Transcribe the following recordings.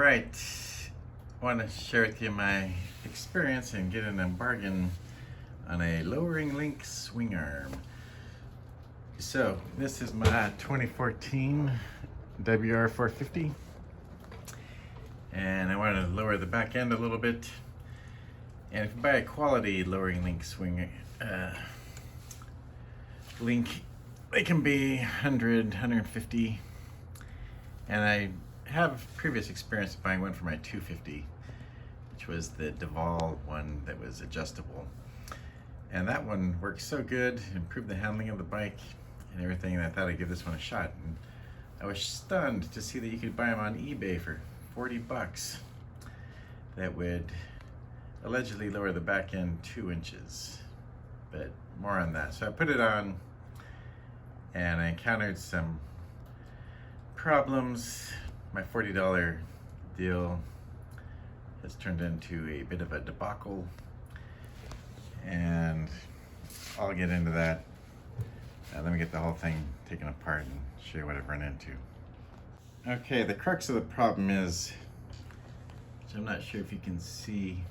right, I want to share with you my experience in getting a bargain on a lowering link Swingarm. So this is my 2014 WR450, and I wanted to lower the back end a little bit. And if you buy a quality lowering link link, they can be 100, 150, and I have previous experience of buying one for my 250, which was the Duval one that was adjustable. And that one worked so good, improved the handling of the bike and everything, and I thought I'd give this one a shot. And I was stunned to see that you could buy them on eBay for 40 bucks. That would allegedly lower the back end 2 inches, but more on that. So I put it on and I encountered some problems. My $40 deal has turned into a bit of a debacle, and I'll get into that. Let me get the whole thing taken apart and show you what I've run into. Okay, the crux of the problem is, which I'm not sure if you can see,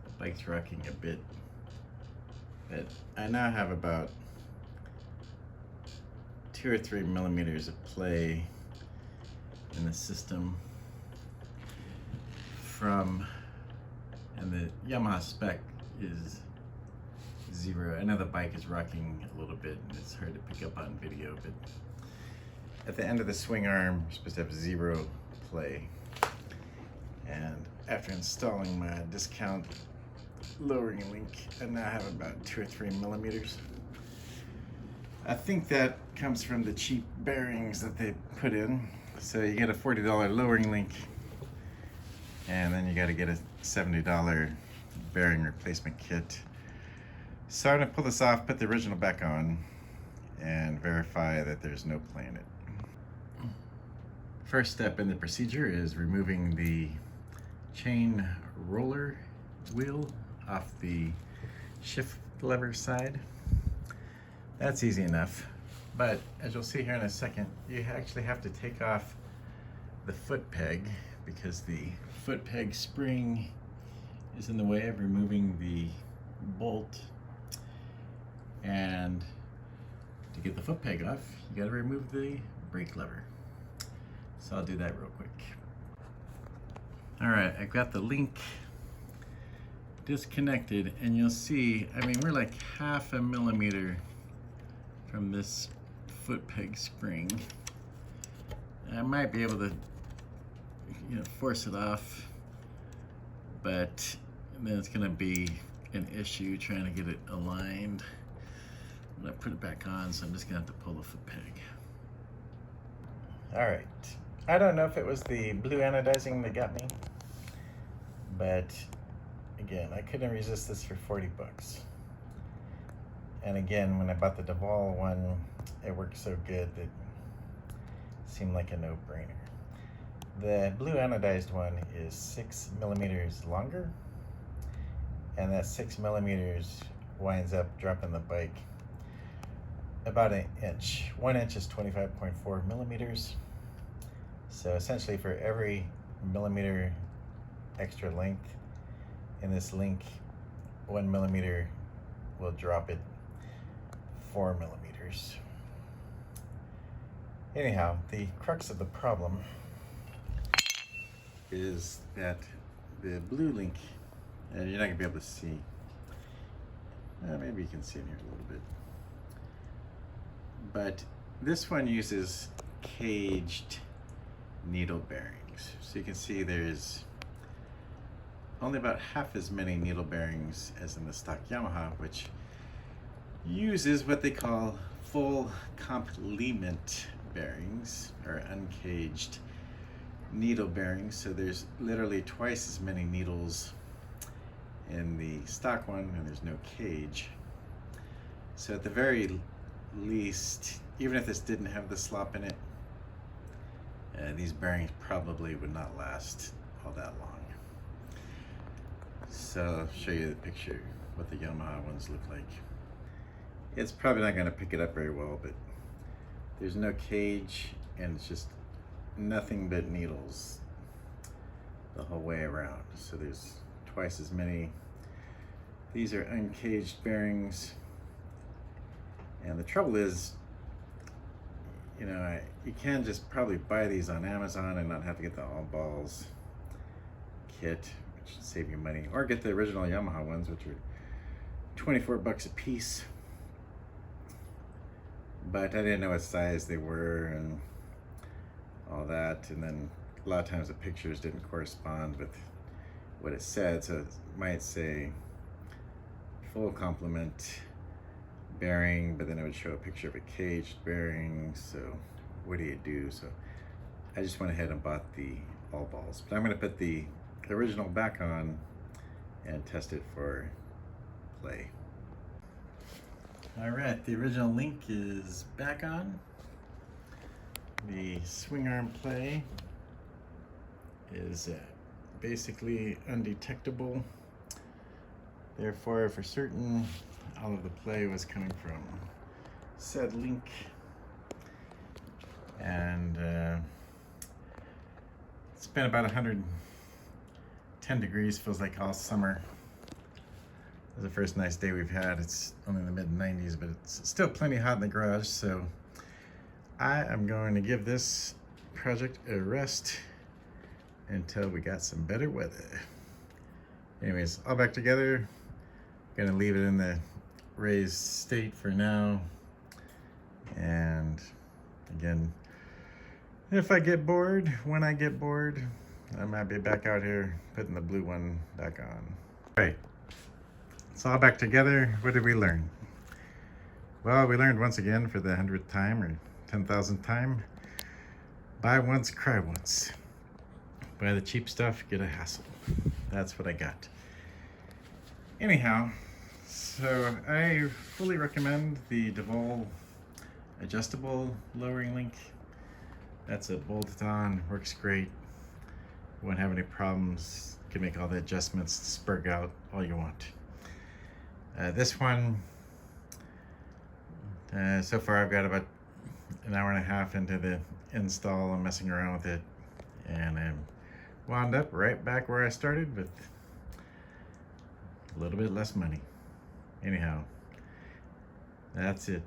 the bike's rocking a bit, but I now have about 2 or 3 millimeters of play in the system from, and the Yamaha spec is 0. I know the bike is rocking a little bit and it's hard to pick up on video, but at the end of the swing arm, you're supposed to have 0 play. And after installing my discount lowering link, I now have about 2 or 3 millimeters. I think that comes from the cheap bearings that they put in. So you get a $40 lowering link, and then you got to get a $70 bearing replacement kit. So I'm gonna pull this off, put the original back on, and verify that there's no play in it. First step in the procedure is removing the chain roller wheel off the shift lever side. That's easy enough, but as you'll see here in a second, you actually have to take off the foot peg because the foot peg spring is in the way of removing the bolt. And to get the foot peg off, you gotta remove the brake lever. So I'll do that real quick. All right, I've got the link disconnected, and you'll see, I mean, we're like 1/2 millimeter from this foot peg spring. I might be able to, force it off, but then it's gonna be an issue trying to get it aligned. I'm gonna put it back on, so I'm just gonna have to pull the foot peg. All right, I don't know if it was the blue anodizing that got me, but again, I couldn't resist this for 40 bucks. And again, when I bought the Duval one, it worked so good that it seemed like a no-brainer. The blue anodized one is 6 millimeters longer, and that 6 millimeters winds up dropping the bike about 1 inch. 1 inch is 25.4 millimeters. So essentially for every millimeter extra length in this link, 1 millimeter will drop it 4 millimeters. Anyhow, the crux of the problem is that the blue link, and you're not gonna be able to see, maybe you can see in here a little bit, but this one uses caged needle bearings. So you can see there's only about 1/2 as many needle bearings as in the stock Yamaha, which uses what they call full complement bearings, or uncaged needle bearings. So there's literally twice as many needles in the stock one, and there's no cage. So at the very least, even if this didn't have the slop in it, these bearings probably would not last all that long. So I'll show you the picture, what the Yamaha ones look like. It's probably not going to pick it up very well, but there's no cage, and it's just nothing but needles the whole way around. So there's twice as many. These are uncaged bearings. And the trouble is, you know, you can just probably buy these on Amazon and not have to get the all balls kit, which should save you money, or get the original Yamaha ones, which are 24 bucks a piece. But I didn't know what size they were and all that, and then a lot of times the pictures didn't correspond with what it said, so it might say full complement bearing, but then it would show a picture of a caged bearing. So what do you do? So I just went ahead and bought the all balls, but I'm going to put the original back on and test it for play. All right, the original link is back on. The swingarm play is basically undetectable. Therefore, for certain, all of the play was coming from said link. And it's been about 110 degrees, feels like all summer. This is the first nice day we've had. It's only in the mid-90s, but it's still plenty hot in the garage, so I am going to give this project a rest until we got some better weather. Anyways, all back together. Gonna leave it in the raised state for now. And again, if I get bored, when I get bored, I might be back out here putting the blue one back on. All right, it's all back together. What did we learn? Well, we learned once again for the 100th time or 10,000th time, buy once, cry once. Buy the cheap stuff, get a hassle. That's what I got. Anyhow, so I fully recommend the DeVol adjustable lowering link. That's a bolted on, works great. Won't have any problems. You can make all the adjustments, spurg out all you want. This one, so far I've got about an hour and a half into the install and messing around with it, and I'm wound up right back where I started with a little bit less money. Anyhow, that's it.